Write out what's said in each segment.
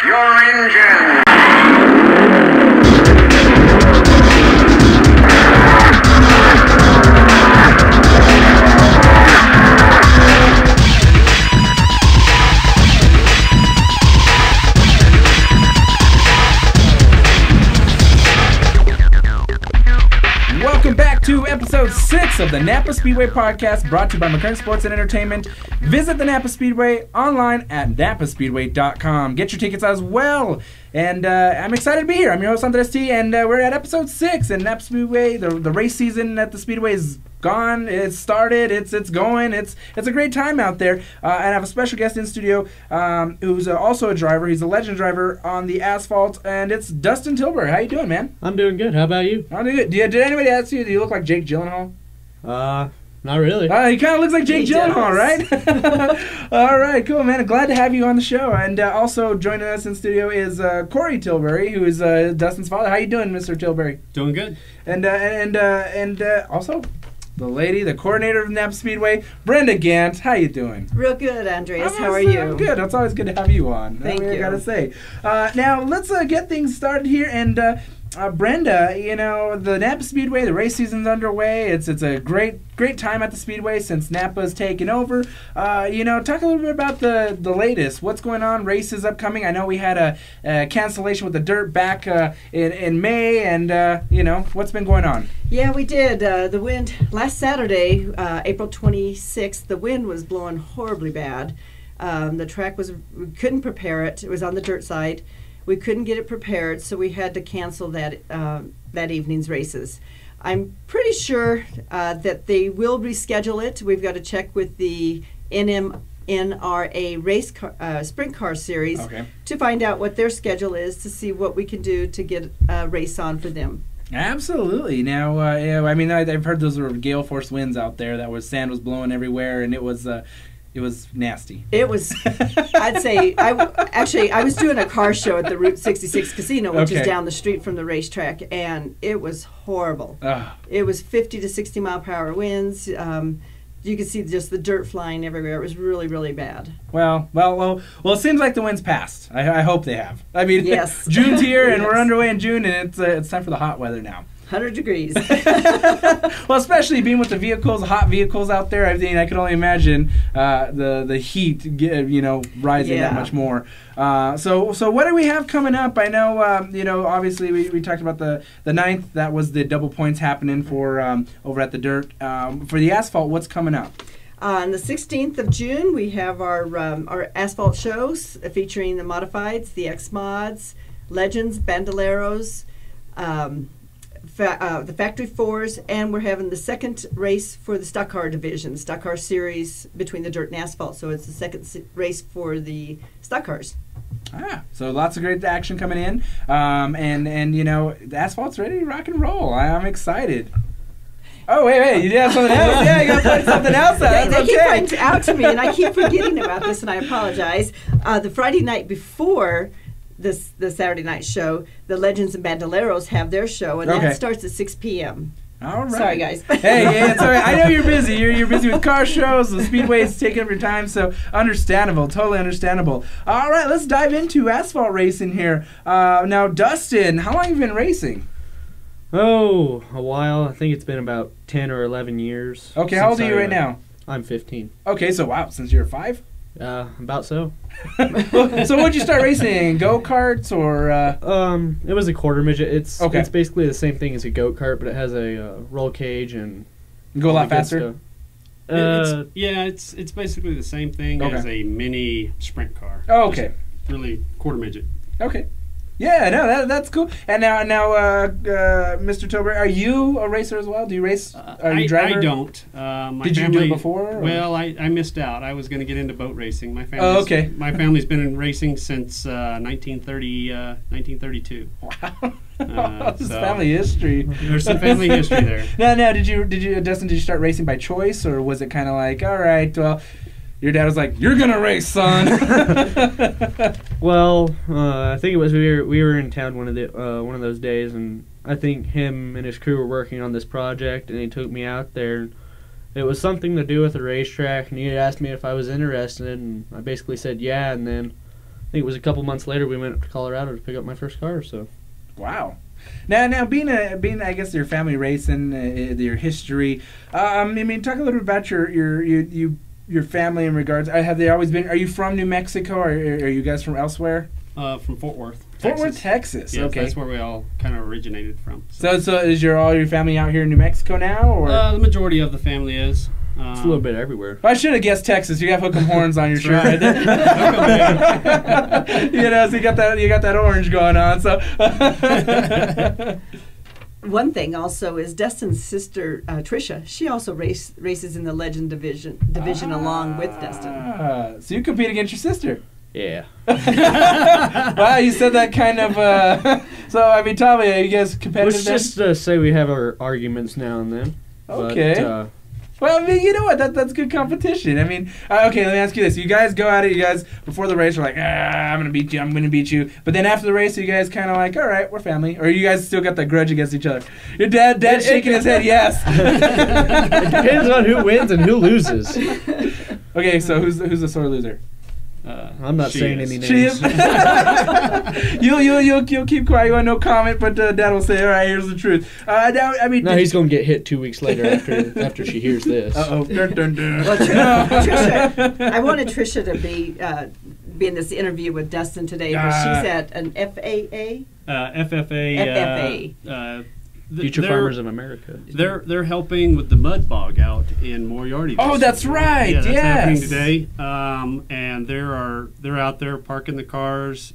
your engine. Welcome back to episode 6 of the NAPA Speedway podcast, brought to you by McCurtain Sports and Entertainment. Visit the NAPA Speedway online at napaspeedway.com. Get your tickets as well. And I'm excited to be here. I'm your host, Andres T, and we're at episode 6. And NAPA Speedway, the race season at the Speedway is gone. It's started. It's going. It's a great time out there. And I have a special guest in studio who's also a driver. He's a legend driver on the asphalt, and it's Dustin Tilbury. How you doing, man? I'm doing good. How about you? I'm doing good. Did anybody ask you, do you look like Jake Gyllenhaal? Not really. He kind of looks like Jake Gyllenhaal, right? All right, cool, man. Glad to have you on the show. And also joining us in studio is Corey Tilbury, who is Dustin's father. How you doing, Mr. Tilbury? Doing good. And also the lady, the coordinator of NAPA Speedway, Brenda Gant. How you doing? Real good, Andreas. How are you? I'm good. It's always good to have you on. Thank you. I gotta say. Now let's get things started here. And Brenda, you know, the NAPA Speedway, the race season's underway. It's a great time at the Speedway since NAPA's taken over. You know, talk a little bit about the latest. What's going on? Races upcoming. I know we had a cancellation with the dirt back in May, and you know, what's been going on? Yeah, we did. The wind last Saturday, April 26th, the wind was blowing horribly bad. The track we couldn't prepare it. It was on the dirt side. We couldn't get it prepared, so we had to cancel that evening's races. I'm pretty sure that they will reschedule it. We've got to check with the NRA race sprint car series to find out what their schedule is, to see what we can do to get a race on for them. Absolutely. Now, I mean, I've heard those were gale force winds out there. Sand was blowing everywhere, and it was nasty. It was, I'd say, I was doing a car show at the Route 66 Casino, which is down the street from the racetrack, and it was horrible. It was 50 to 60 mile per hour winds. You could see just the dirt flying everywhere. It was really, really bad. Well, it seems like the wind's passed. I hope they have. I mean, yes. June's here, and we're underway in June, and it's time for the hot weather now. 100 degrees. Well, especially being with the vehicles, hot vehicles out there. I mean, I can only imagine the heat, rising that much more. So what do we have coming up? I know, obviously we talked about the 9th. That was the double points happening for over at the dirt. For the asphalt, what's coming up? On the 16th of June, we have our asphalt shows featuring the modifieds, the X-Mods, Legends, Bandoleros, the Factory Fours, and we're having the second race for the stock car division, the stock car series between the dirt and asphalt. So it's the second race for the stock cars. So lots of great action coming in, and the asphalt's ready to rock and roll. I'm excited. Oh, wait, you did have something else? Yeah, you got to point something else out. They keep pointing out to me, and I keep forgetting about this, and I apologize. The Friday night before the Saturday night show, the Legends and Bandoleros have their show, and that starts at 6 p.m. All right. Sorry, guys. Hey, it's all right. I know you're busy. You're busy with car shows. The Speedway's taking up your time, so understandable. Totally understandable. All right, let's dive into asphalt racing here. Now, Dustin, how long have you been racing? Oh, a while. I think it's been about 10 or 11 years. Okay, how old are you right now? I'm 15. Okay, so wow, since you're 5? About so. So what'd you start racing in? Go-karts or? It was a quarter midget. It's okay. It's basically the same thing as a go-kart, but it has a roll cage and you go a lot faster. It's basically the same thing as a mini sprint car. Oh, okay. Just really quarter midget. Okay. Yeah, no, that's cool. And now, Mr. Tilbury, are you a racer as well? Do you race? Are you a driver? I don't. Did you do it before? Or? Well, I missed out. I was going to get into boat racing. My family's, My family's been in racing since 1932. Wow. This family history. There's some family history there. Now, did you, Dustin? Did you start racing by choice, or was it kind of like, all right, well, your dad was like, "You're gonna race, son." Well, I think it was we were in town one of those days, and I think him and his crew were working on this project, and he took me out there. It was something to do with the racetrack, and he had asked me if I was interested, and I basically said yeah, and then think it was a couple months later we went up to Colorado to pick up my first car. So. Wow. Now being I guess your family racing, your history. I mean, talk a little bit about your family in regards. Have they always been? Are you from New Mexico, or are you guys from elsewhere? From Fort Worth. Fort Worth, Texas. Yes, okay, that's where we all kind of originated from. So is all your family out here in New Mexico now, or the majority of the family is? It's a little bit everywhere. I should have guessed Texas. You have hook 'em horns on your shirt. Right. You know, so you got that orange going on. So one thing also is Dustin's sister Trisha. She also races in the Legend division along with Dustin. So you compete against your sister. Yeah. Wow, you said that kind of. So I mean, tell me, are you guys competitive? Let's just say we have our arguments now and then. Okay. But, well, I mean, you know what? That's good competition. I mean, okay, let me ask you this. You guys go at it, you guys, before the race, are like, I'm going to beat you. But then after the race, you guys kind of like, all right, we're family. Or you guys still got that grudge against each other? Your dad's shaking his head, yes. It depends on who wins and who loses. Okay, so who's the sore loser? I'm not saying any names. She is. You'll keep quiet. You want no comment, but Dad will say, "All right, here's the truth." Now, I mean, no, he's gonna get hit 2 weeks later after she hears this. Uh-oh. Dun, dun, dun. Well, Trisha, I wanted Trisha to be in this interview with Dustin today, but she's at an FAA. FFA. Future Farmers of America. They're helping with the mud bog out in Moriarty. Oh, that's right. Yeah, that's happening yes. today. And they're out there parking the cars,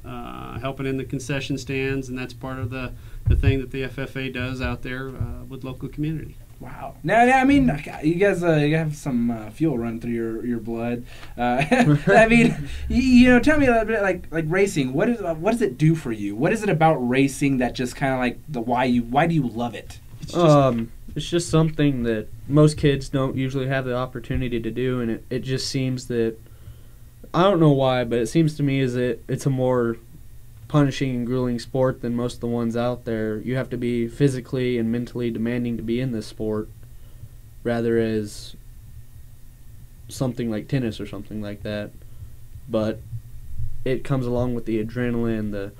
helping in the concession stands, and that's part of the thing that the FFA does out there with local community. Wow. Now, I mean, you guys have some fuel run through your blood. I mean, you know, tell me a little bit like racing. What does it do for you? What is it about racing that just kind of like why do you love it? It's just something that most kids don't usually have the opportunity to do, and it just seems that, I don't know why, but it seems to me is that it's a more punishing and grueling sport than most of the ones out there. You have to be physically and mentally demanding to be in this sport, rather as something like tennis or something like that. But it comes along with the adrenaline, the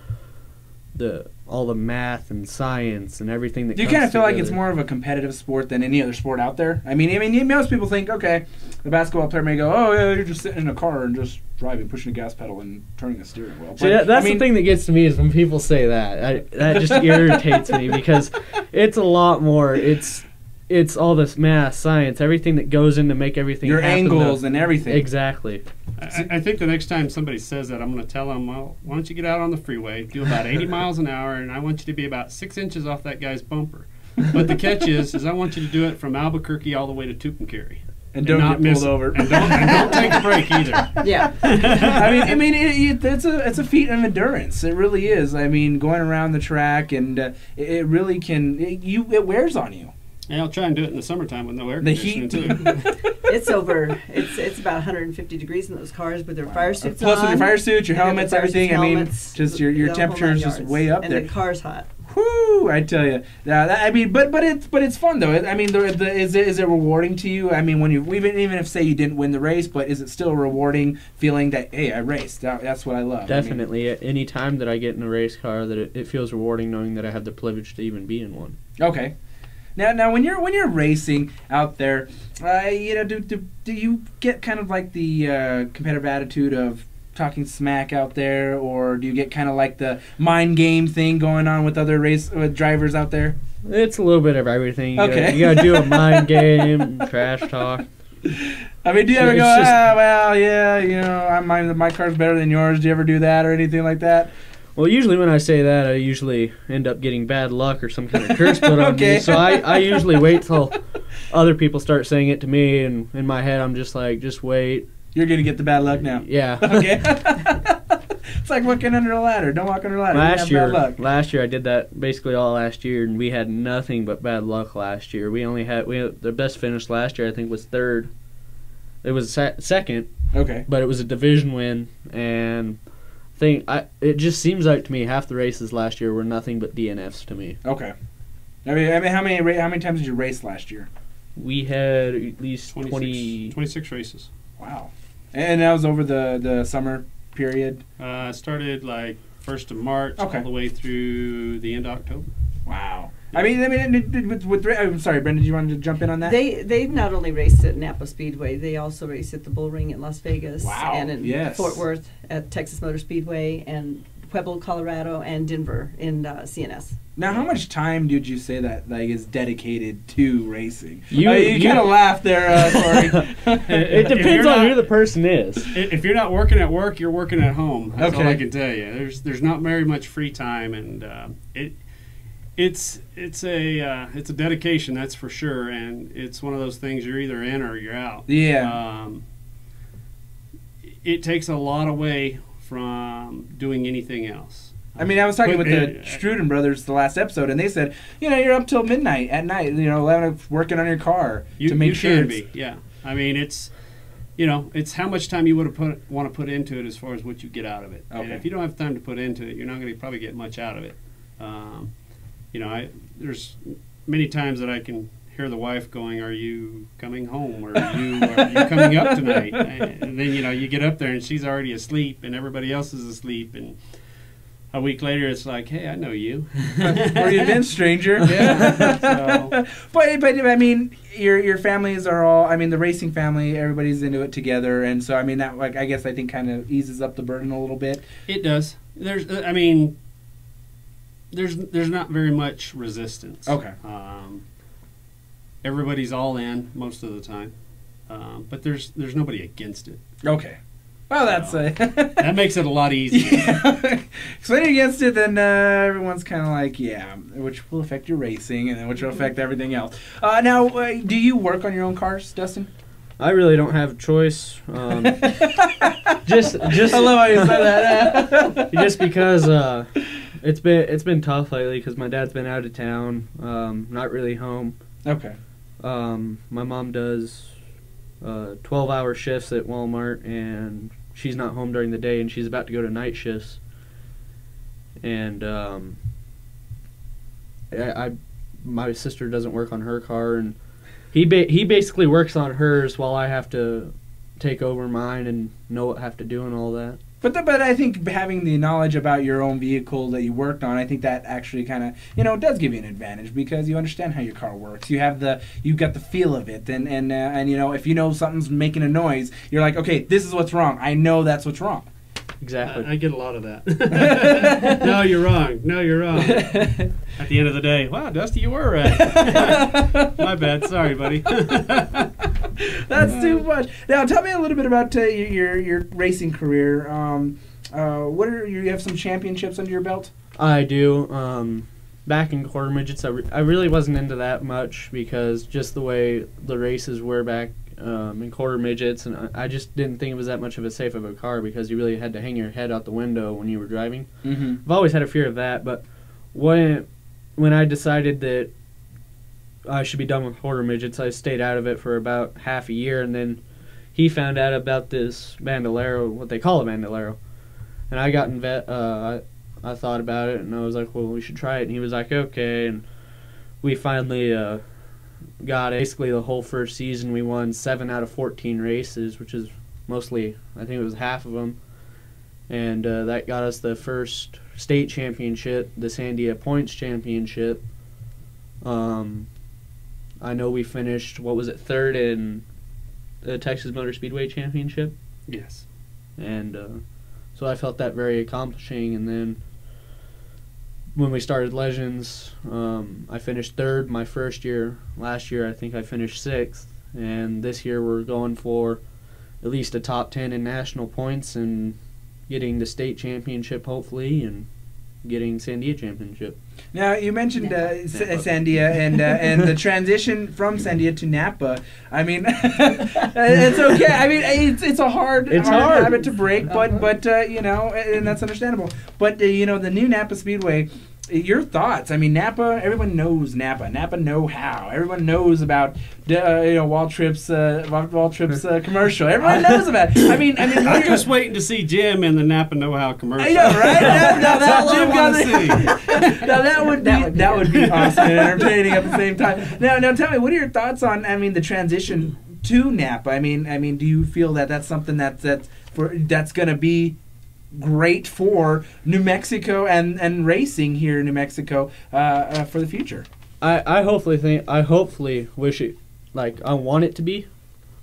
all the math and science and everything that. Do you kind of feel like it's more of a competitive sport than any other sport out there? I mean, most people think, okay, the basketball player may go, oh yeah, you're just sitting in a car and just driving, pushing a gas pedal and turning a steering wheel. But, see, that's the thing that gets to me is when people say that. That just irritates me because it's a lot more. It's all this math, science, everything that goes in to make everything your happen. Angles and everything. Exactly. I think the next time somebody says that, I'm going to tell them, well, why don't you get out on the freeway, do about 80 miles an hour, and I want you to be about 6 inches off that guy's bumper. But the catch is I want you to do it from Albuquerque all the way to Tucumcari. And don't get pulled over. And don't take a break either. Yeah. I mean, it's a feat of endurance. It really is. I mean, going around the track, and it really can. It wears on you. Yeah, I'll try and do it in the summertime with no air conditioning too. It's about 150 degrees in those cars with their fire suits Plus on. with your fire suits, your helmets, everything. Helmets, just your temperature is just way up there. And the car's hot. Whoo! I tell you. I mean, but it's fun though. I mean, is it rewarding to you? I mean, when even if say you didn't win the race, but is it still a rewarding feeling that hey, I raced? That's what I love. Definitely. Any time that I get in a race car, that it feels rewarding knowing that I have the privilege to even be in one. Okay. Now, when you're racing out there, do you get kind of like the competitive attitude of talking smack out there, or do you get kind of like the mind game thing going on with other drivers out there? It's a little bit of everything. You gotta do a mind game, trash talk. I mean, do you ever go, well, yeah, you know, my car's better than yours? Do you ever do that or anything like that? Well, usually when I say that, I usually end up getting bad luck or some kind of curse put on me. So I usually wait till other people start saying it to me, and in my head I'm just like, just wait. You're going to get the bad luck now. Yeah. Okay. It's like walking under a ladder. Don't walk under a ladder. Last year I did that basically all last year, and we had nothing but bad luck last year. We had the best finish last year I think was third. It was second. Okay. But it was a division win, and it just seems like to me half the races last year were nothing but DNFs to me. Okay. I mean, how many times did you race last year? We had at least 26 races. Wow. And that was over the summer period? Started like 1st of March all the way through the end of October. Wow. I mean, I'm sorry, Brenda, did you want to jump in on that? They not only race at NAPA Speedway, they also race at the Bull Ring in Las Vegas. Wow. And in Fort Worth at Texas Motor Speedway, and Pueblo, Colorado, and Denver in CNS. Now, how much time did you say that is dedicated to racing? You kind of laughed there, Corey. It depends on who the person is. If you're not working at work, you're working at home. That's all I can tell you. There's not very much free time, and it's a dedication, that's for sure. And it's one of those things you're either in or you're out. Yeah. It takes a lot away from doing anything else. I mean, I was talking with the Struden brothers the last episode, and they said, you're up till midnight at night, 11 working on your car to make sure. You can be, yeah. I mean, it's how much time you would want to put into it as far as what you get out of it. Okay. And if you don't have time to put into it, you're not going to probably get much out of it. There's many times that I can hear the wife going, "Are you coming home? Or are you coming up tonight?" And then you get up there and she's already asleep, and everybody else is asleep, and a week later, it's like, "Hey, I know you. Where you been, stranger?" Yeah. So. But I mean, your families are all. I mean, the racing family, everybody's into it together, and so I mean that I guess I think kind of eases up the burden a little bit. It does. There's not very much resistance. Okay. Everybody's all in most of the time, but there's nobody against it. Okay. Well, that's that makes it a lot easier. Yeah. So when you're against it, then everyone's kind of like, which will affect your racing, and then which will affect everything else. Now, do you work on your own cars, Dustin? I really don't have a choice. Just I love how you said that. Just because it's been tough lately because my dad's been out of town, not really home. Okay. My mom does 12-hour shifts at Walmart, and she's not home during the day, and she's about to go to night shifts. And my sister doesn't work on her car, and he basically works on hers while I have to take over mine and know what I have to do and all that. But I think having the knowledge about your own vehicle that you worked on, I think that actually kind of does give you an advantage because you understand how your car works. You've got the feel of it, and if you know something's making a noise, you're like, okay, this is what's wrong. I know that's what's wrong. Exactly. I get a lot of that. No, you're wrong. No, you're wrong. At the end of the day, wow, Dusty, you were right. My bad. Sorry, buddy. That's too much. Now, tell me a little bit about your racing career. You have some championships under your belt? I do. Back in quarter midgets, I really wasn't into that much because just the way the races were back in quarter midgets, and I just didn't think it was that much of a safe of a car because you really had to hang your head out the window when you were driving. Mm-hmm. I've always had a fear of that, but when I decided that I should be done with quarter midgets, I stayed out of it for about half a year, and then he found out about this Bandolero, what they call a Bandolero, and I got I thought about it, and I was like, well, we should try it, and he was like, okay, and we finally got basically the whole first season. We won 7 out of 14 races, which is mostly, I think it was half of them, and that got us the first state championship, the Sandia Points Championship. I know we finished, third in the Texas Motor Speedway Championship? Yes. And so I felt that very accomplishing, and then when we started Legends, I finished third my first year. Last year I think I finished sixth, and this year we're going for at least a top 10 in national points and getting the state championship hopefully, and getting Sandia championship. Now you mentioned Sandia and the transition from Sandia to NAPA. I mean, it's okay. I mean, it's a hard habit to break, but and that's understandable. But the new NAPA Speedway. Your thoughts? I mean, NAPA. Everyone knows NAPA. NAPA know-how. Everyone knows about Waltrip's commercial. Everyone knows about it. I mean, I'm just waiting to see Jim in the NAPA know-how commercial. I know, right? That's all I want to see. Now that would be awesome and entertaining at the same time. Now tell me, what are your thoughts on? The transition to NAPA. I mean, do you feel that that's something that's going to be great for New Mexico and racing here in New Mexico for the future. I hopefully wish it, like, I want it to be.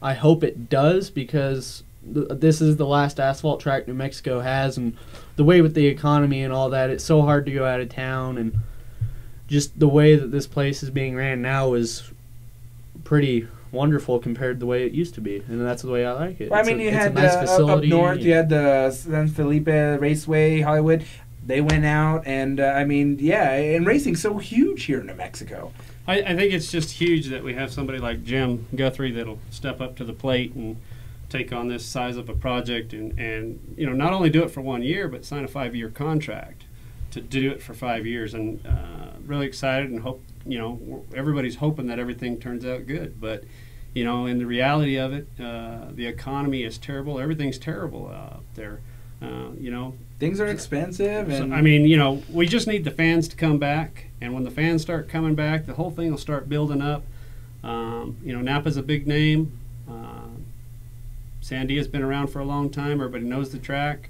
I hope it does, because this is the last asphalt track New Mexico has, and the way with the economy and all that, it's so hard to go out of town, and just the way that this place is being ran now is pretty wonderful compared to the way it used to be, and that's the way I like it. Well, I mean, you had nice up north, you had the San Felipe Raceway, Hollywood. They went out, and I mean, yeah, and racing's so huge here in New Mexico. I think it's just huge that we have somebody like Jim Guthrie that'll step up to the plate and take on this size of a project, and you know, not only do it for 1 year, but sign a 5-year contract to do it for 5 years. And really excited, and hope, you know, everybody's hoping that everything turns out good. But you know, in the reality of it, the economy is terrible. Everything's terrible out there. You know, things are expensive, and so, I mean, you know, we just need the fans to come back, and when the fans start coming back, the whole thing will start building up. You know, NAPA's a big name. Sandia's been around for a long time. Everybody knows the track,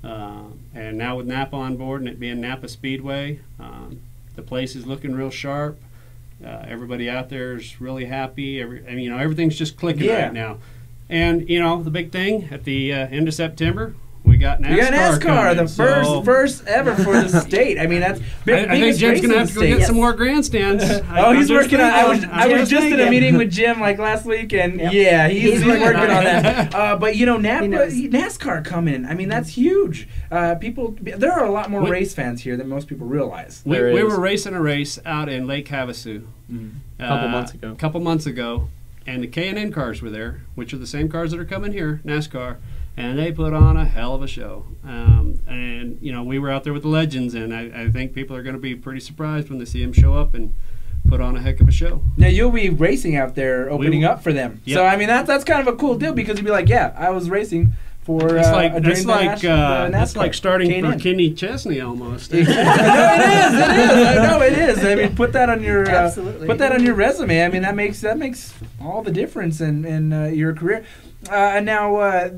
and now with NAPA on board and it being NAPA Speedway, the place is looking real sharp. Everybody out there is really happy. I mean, you know, everything's just clicking right now. And you know, the big thing at the end of September, we got NASCAR coming, the first ever for the state. I mean, that's big. I think Jim's gonna have to go get some more grandstands. He's working on. I was just in a meeting with Jim like last week, and yeah, he's working on that. But you know, NASCAR coming. I mean, that's huge. There are a lot more race fans here than most people realize. We were racing a race out in Lake Havasu a couple months ago, and the K&N cars were there, which are the same cars that are coming here, NASCAR. And they put on a hell of a show. And, you know, we were out there with the legends, and I think people are going to be pretty surprised when they see them show up and put on a heck of a show. Now, you'll be racing out there, opening up for them. Yep. So, I mean, that's kind of a cool deal, because you'd be like, yeah, I was racing for it's like starting K&N. For Kenny Chesney almost. No, it is. I know it is. I mean, put that on your put that on your resume. I mean, that makes all the difference in your career. Now,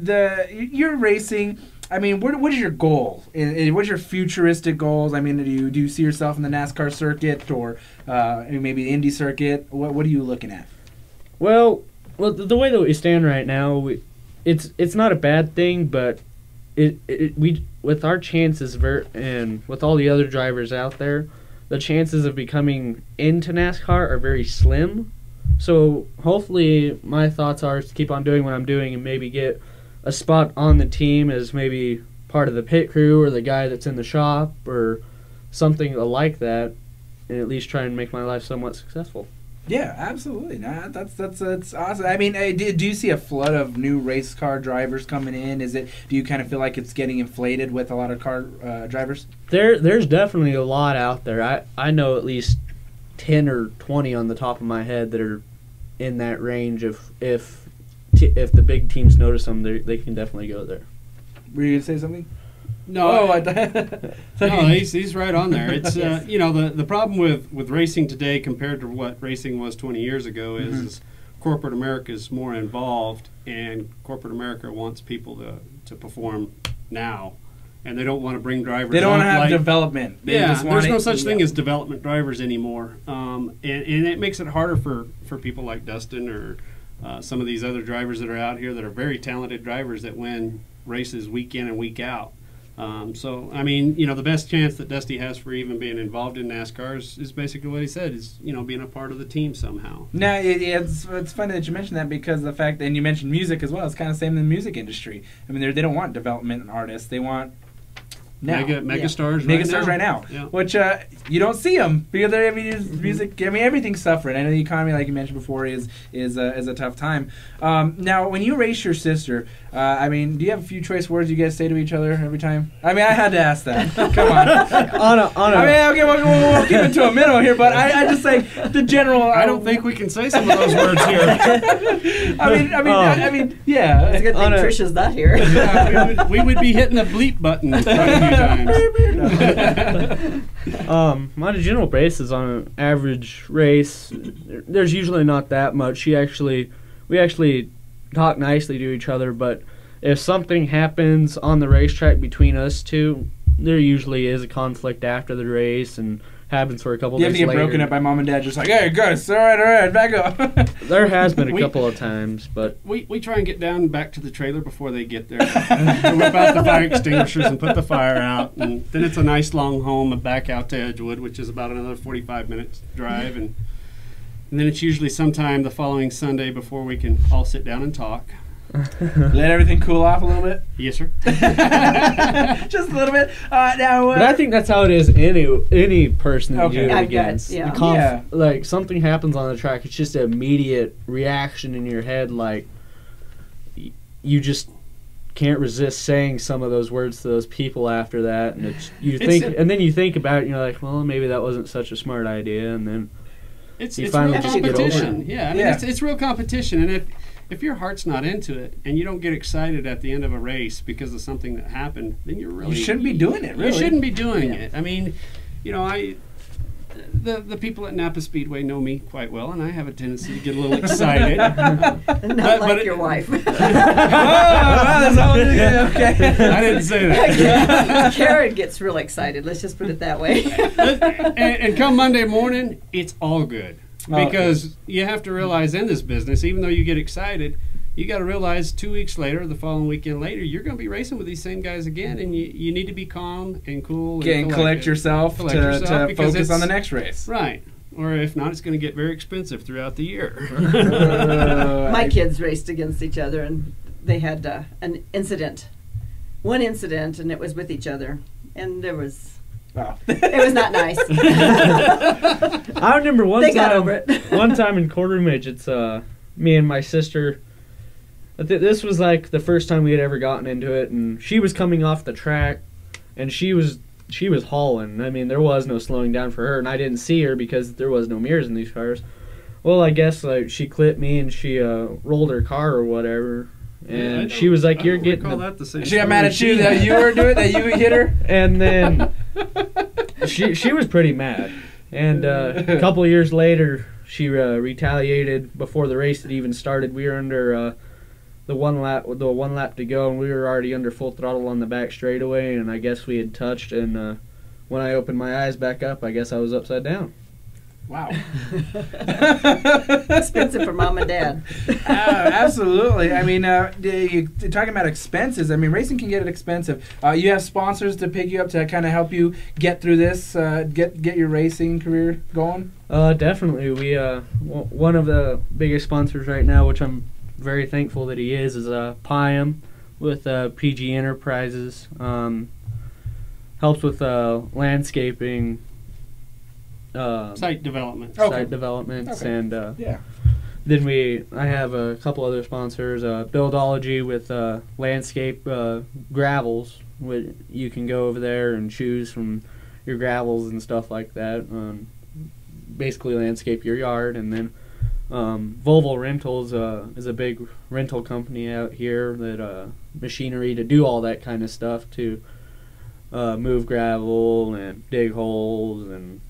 you're racing. I mean, what is your goal? What's your futuristic goals? I mean, do you see yourself in the NASCAR circuit, or maybe the Indy circuit? What are you looking at? Well, the way that we stand right now, it's not a bad thing, but we with our chances and with all the other drivers out there, the chances of becoming into NASCAR are very slim. So hopefully my thoughts are to keep on doing what I'm doing and maybe get a spot on the team as maybe part of the pit crew or the guy that's in the shop or something like that, and at least try and make my life somewhat successful. Yeah, absolutely. That's awesome. I mean, do you see a flood of new race car drivers coming in? Do you kind of feel like it's getting inflated with a lot of car drivers? There's definitely a lot out there. I know at least 10 or 20 on the top of my head that are in that range. If the big teams notice them, they can definitely go there. Were you gonna say something? No, no, he's right on there. It's you know, the problem with racing today compared to what racing was 20 years ago is corporate America is more involved, and corporate America wants people to perform now, and they don't want to bring drivers. They don't want to have development. There's no such thing as development drivers anymore, and it makes it harder for people like Dustin or some of these other drivers that are out here that are very talented drivers that win races week in and week out. So, I mean, you know, the best chance that Dusty has for even being involved in NASCAR is basically what he said, is, you know, being a part of the team somehow. Now, it's funny that you mentioned that, because the fact that, and you mentioned music as well, it's kind of the same in the music industry. I mean, they don't want development artists. They want megastars right now, yeah. Which you don't see them, because music. I mean, everything's suffering. I know the economy, like you mentioned before, is a tough time. Now, when you race your sister, I mean, do you have a few choice words you guys say to each other every time? I mean, I had to ask that. Come on. I mean, okay, we'll keep it to a minimum here, but I just say the general. I don't think we can say some of those words here. I mean, yeah. It's a good thing Trisha's not here. Yeah, we would be hitting the bleep button quite a few times. On a general basis, on an average race, there's usually not that much. We actually talk nicely to each other, but if something happens on the racetrack between us two, there usually is a conflict after the race and happens for a couple You have days to get later. broken up by mom and dad, just like, hey, guys, all right, back up. There has been a couple of times, but We try and get down back to the trailer before they get there. We whip out the fire extinguishers and put the fire out, and then it's a nice long home and back out to Edgewood, which is about another 45 minutes drive, and then it's usually sometime the following Sunday before we can all sit down and talk. Let everything cool off a little bit. Yes, sir. Just a little bit. Now, but I think that's how it is any person that you do it I've got- against. yeah. The like something happens on the track, it's just an immediate reaction in your head. Like you just can't resist saying some of those words to those people after that, and then you think about it, and you're like, well, maybe that wasn't such a smart idea, and then It's You real finally just get over it. competition. Yeah, I mean, it's real competition, and if your heart's not into it and you don't get excited at the end of a race because of something that happened, then you shouldn't be doing it, really. You shouldn't be doing it. I mean, you know, the people at NAPA Speedway know me quite well, and I have a tendency to get a little excited. Not like your wife. That's all okay. I didn't say that. Karen gets real excited. Let's just put it that way. and come Monday morning, it's all good. Oh, Because you have to realize in this business, even though you get excited, you got to realize 2 weeks later, the following weekend later, you're going to be racing with these same guys again, and you need to be calm and cool. And collect yourself to because focus on the next race. Right. Or if not, it's going to get very expensive throughout the year. My kids raced against each other, and they had an incident. One incident, and it was with each other. And there was... Wow. It was not nice. I remember They got over it. one time in quarter midgets, me and my sister. This was like the first time we had ever gotten into it, and she was coming off the track, and she was hauling. I mean, there was no slowing down for her, and I didn't see her because there was no mirrors in these cars. Well, I guess like she clipped me and she rolled her car or whatever, and she was like, "You're getting." She got mad at you that you were doing that. You hit her, and then she was pretty mad. And a couple of years later, she retaliated before the race had even started. We were under the one lap to go, and we were already under full throttle on the back straightaway. And I guess we had touched. And when I opened my eyes back up, I guess I was upside down. Wow. Expensive for mom and dad. Absolutely. I mean, you're talking about expenses. I mean, racing can get expensive. You have sponsors to pick you up to kind of help you get through this, get your racing career going? Definitely. We one of the biggest sponsors right now, which I'm very thankful that he is Pyam with PG Enterprises. Helps with landscaping. Site development. Site developments, Okay. and Yeah. then I have a couple other sponsors. Buildology with landscape gravels. You can go over there and choose from your gravels and stuff like that. Basically landscape your yard. And then Volvo Rentals is a big rental company out here that machinery to do all that kind of stuff, to move gravel and dig holes and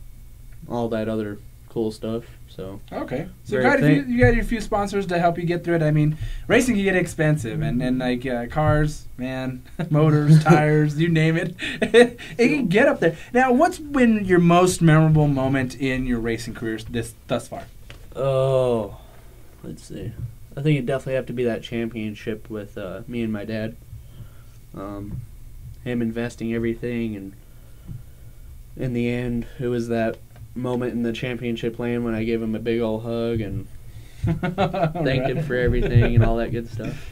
all that other cool stuff. So okay, so you got your few sponsors to help you get through it. I mean, racing can get expensive, and like cars, man, motors, tires, you name it, it can get up there. Now, what's been your most memorable moment in your racing career thus far? Oh, let's see. I think it'd definitely have to be that championship with me and my dad. Him investing everything, and in the end, it was that moment in the championship lane when I gave him a big old hug and thanked him for everything and all that good stuff.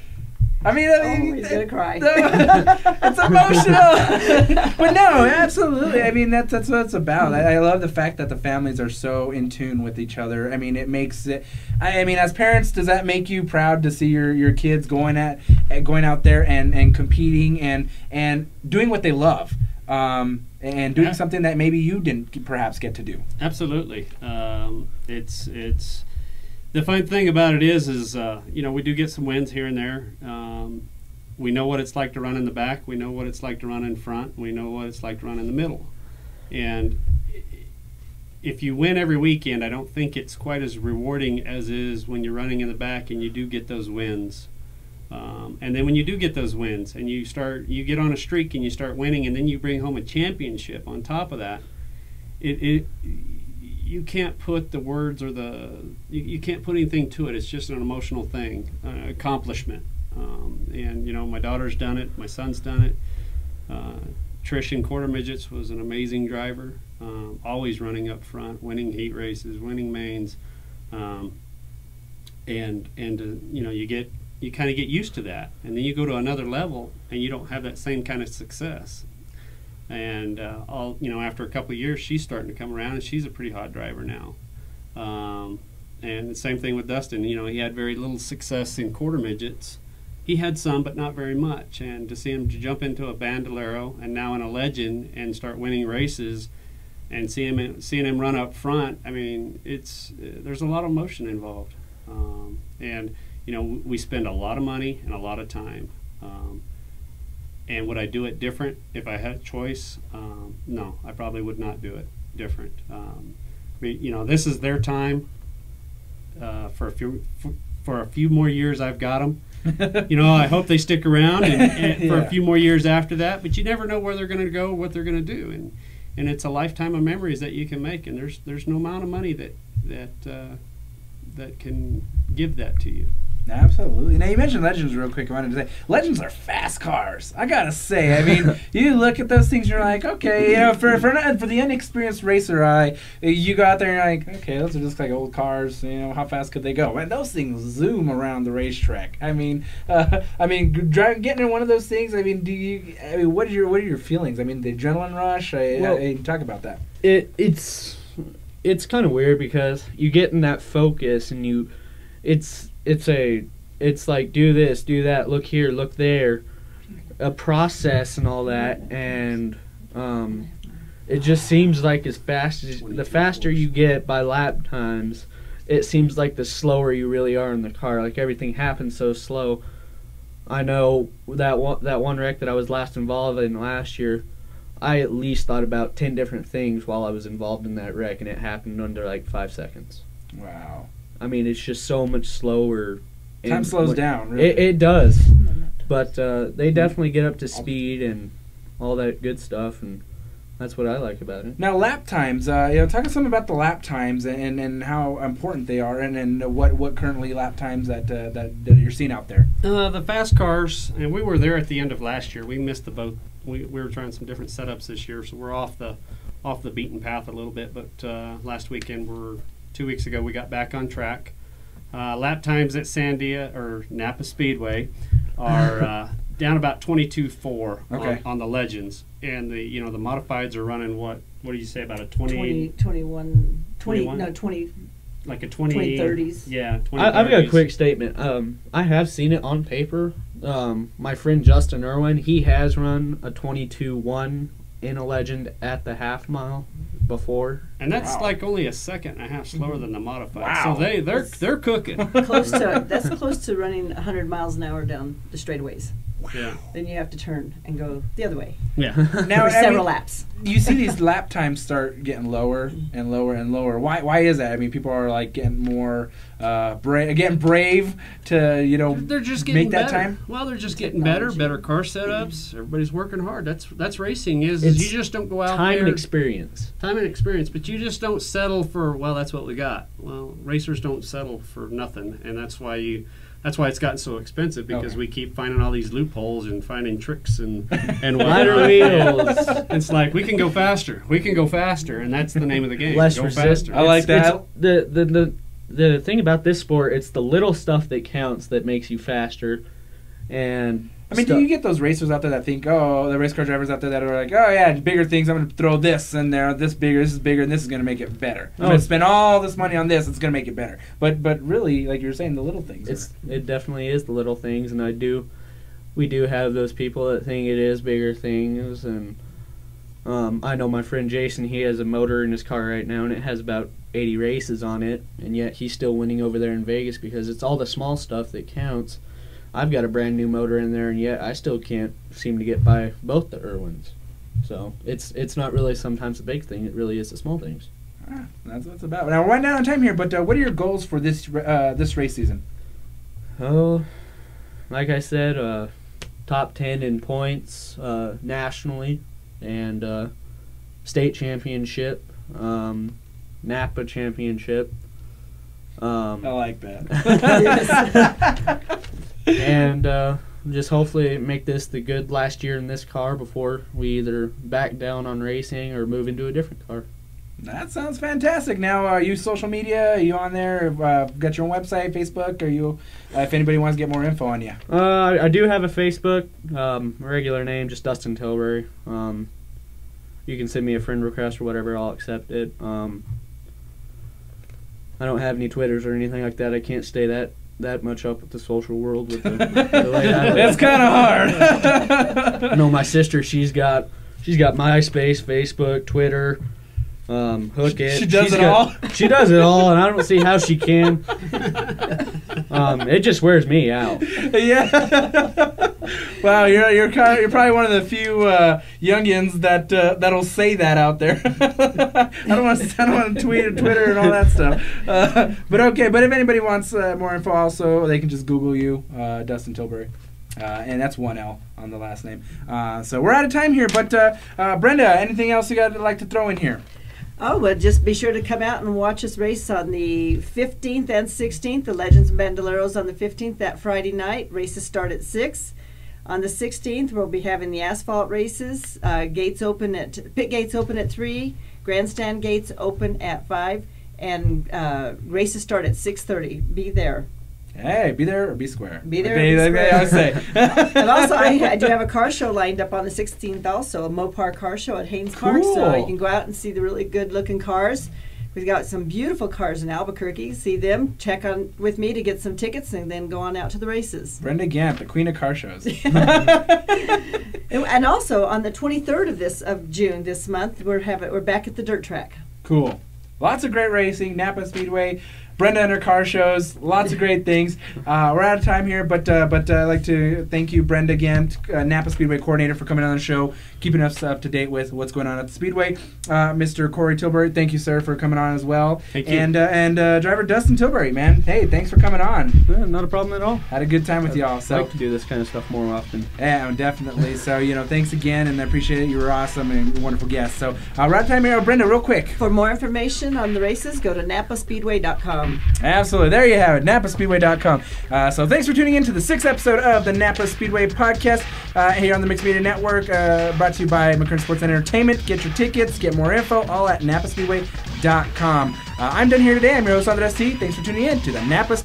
I mean, He's gonna cry. It's emotional, but no, absolutely. I mean, that's what it's about. I love the fact that the families are so in tune with each other. I mean, it makes it. I mean, as parents, does that make you proud to see your kids going out there and competing and doing what they love? And doing something that maybe you didn't perhaps get to do. Absolutely. It's the fun thing about it is we do get some wins here and there. We know what it's like to run in the back. We know what it's like to run in front. We know what it's like to run in the middle. And if you win every weekend, I don't think it's quite as rewarding as is when you're running in the back and you do get those wins. And then when you do get those wins and you get on a streak and you start winning, and then you bring home a championship on top of that, you can't put the words or you can't put anything to it. It's just an emotional thing, accomplishment. And my daughter's done it, my son's done it. Trish in quarter midgets was an amazing driver, always running up front, winning heat races, winning mains, you kind of get used to that, and then you go to another level and you don't have that same kind of success. And after a couple of years, she's starting to come around, and she's a pretty hot driver now. And the same thing with Dustin. He had very little success in quarter midgets. He had some, but not very much. And to see him jump into a bandolero and now in a legend and start winning races, and seeing him run up front, I mean, there's a lot of emotion involved. We spend a lot of money and a lot of time. And would I do it different if I had a choice? No, I probably would not do it different. This is their time. For a few more years, I've got them. I hope they stick around and for a few more years after that. But you never know where they're going to go, what they're going to do, and it's a lifetime of memories that you can make. And there's no amount of money that can give that to you. Absolutely. Now, you mentioned Legends real quick. I wanted to say, Legends are fast cars. I gotta say. I mean, you look at those things, you're like, okay, for the inexperienced racer eye, you go out there and you're like, okay, those are just like old cars. How fast could they go? Man, those things zoom around the racetrack. getting in one of those things. I mean, what are your feelings? I mean, the adrenaline rush. Talk about that. It's kind of weird because you get in that focus and it's like do this, do that, look here, look there, a process and all that, and it just seems like the faster you get by lap times, it seems like the slower you really are in the car. Like everything happens so slow. I know that one wreck that I was last involved in last year, I at least thought about 10 different things while I was involved in that wreck, and it happened under like 5 seconds. Wow. I mean, it's just so much slower. Time slows down, really. It does. But they definitely get up to speed and all that good stuff, and that's what I like about it. Now, lap times. Talk to some about the lap times and how important they are, and what currently lap times that you're seeing out there. The fast cars, and we were there at the end of last year. We missed the boat. We were trying some different setups this year, so we're off the beaten path a little bit. But last weekend 2 weeks ago, we got back on track. Lap times at Sandia or NAPA Speedway are down about 22.4 on the Legends, and the modifieds are running what do you say, about a 20 like a 2030s. Yeah, 2030s. I've got a quick statement. I have seen it on paper. My friend Justin Irwin, he has run a 22.1 in a Legend at the half mile before, and that's like only a second and a half slower than the modified. Wow. So they're cooking. That's close to running 100 miles an hour down the straightaways. Yeah. Then you have to turn and go the other way. Yeah. Now, for several laps. You see these lap times start getting lower and lower and lower. Why is that? I mean, people are like getting more brave to they're just getting make that better. Time. Well, they're just getting better car setups. Everybody's working hard. That's racing. You just don't go out time there. Time and experience. But you just don't settle for, well, that's what we got. Well, racers don't settle for nothing, and that's why it's gotten so expensive, because we keep finding all these loopholes and finding tricks and lighter wheels. It's like we can go faster, and that's the name of the game. Less faster. I like that. The thing about this sport, it's the little stuff that counts that makes you faster. And I mean, do you get those racers out there that think, the race car drivers out there that are like, oh yeah, bigger things, I'm going to throw this in there, this is bigger, and this is going to make it better. I'm going to spend all this money on this, it's going to make it better. But really, like you're saying, the little things. It definitely is the little things, and we do have those people that think it is bigger things. And I know my friend Jason, he has a motor in his car right now, and it has about 80 races on it, and yet he's still winning over there in Vegas because it's all the small stuff that counts. I've got a brand new motor in there, and yet I still can't seem to get by both the Irwins. So it's not really sometimes a big thing. It really is the small things. That's what it's about. Now we're running out of time here, but what are your goals for this race season? Oh, like I said, top 10 in points nationally, and state championship, NAPA championship. I like that. And just hopefully make this the good last year in this car before we either back down on racing or move into a different car. That sounds fantastic. Now, are you social media? Are you on there? Got your own website, Facebook? Are you? If anybody wants to get more info on you, I do have a Facebook, regular name, just Dustin Tilbury. You can send me a friend request or whatever, I'll accept it. I don't have any Twitters or anything like that. I can't stay that much up with the social world with the way I live. That's kind of hard. I know my sister. She's got MySpace, Facebook, Twitter. Hook it. She does it all. She does it all, and I don't see how she can. It just wears me out. Yeah. Wow, you're probably one of the few youngins that'll say that out there. I don't want to tweet or Twitter and all that stuff. But okay. But if anybody wants more info, also they can just Google you, Dustin Tilbury. And that's one L on the last name. So we're out of time here. But Brenda, anything else you got like to throw in here? Oh, well, just be sure to come out and watch us race on the 15th and 16th. The Legends and Bandoleros on the 15th, that Friday night. Races start at 6. On the 16th, we'll be having the asphalt races. Pit gates open at 3. Grandstand gates open at 5. And races start at 6:30. Be there. Hey, be there or be square. Be there or be square. I say. And also, I do have a car show lined up on the 16th also, a Mopar car show at Haynes Park. So you can go out and see the really good-looking cars. We've got some beautiful cars in Albuquerque. See them, check on with me to get some tickets, and then go on out to the races. Brenda Gant, the queen of car shows. And also, on the 23rd of June this month, we're back at the dirt track. Cool. Lots of great racing, NAPA Speedway. Brenda and her car shows, lots of great things. We're out of time here, but I'd like to thank you, Brenda Gant, NAPA Speedway coordinator, for coming on the show, keeping us up to date with what's going on at the Speedway. Mr. Corey Tilbury, thank you, sir, for coming on as well. Thank you. And driver Dustin Tilbury, man, hey, thanks for coming on. Yeah, not a problem at all. Had a good time with y'all. So I like to do this kind of stuff more often. Yeah, definitely. So, thanks again, and I appreciate it. You were awesome and a wonderful guest. So, we're out of time here. Brenda, real quick. For more information on the races, go to napaspeedway.com. Absolutely. There you have it, napaspeedway.com. So thanks for tuning in to the 6th episode of the NAPA Speedway podcast here on the Mixed Media Network, brought to you by McKern Sports and Entertainment. Get your tickets, get more info, all at napaspeedway.com. I'm done here today. I'm your host, Andres T. Thanks for tuning in to the NAPA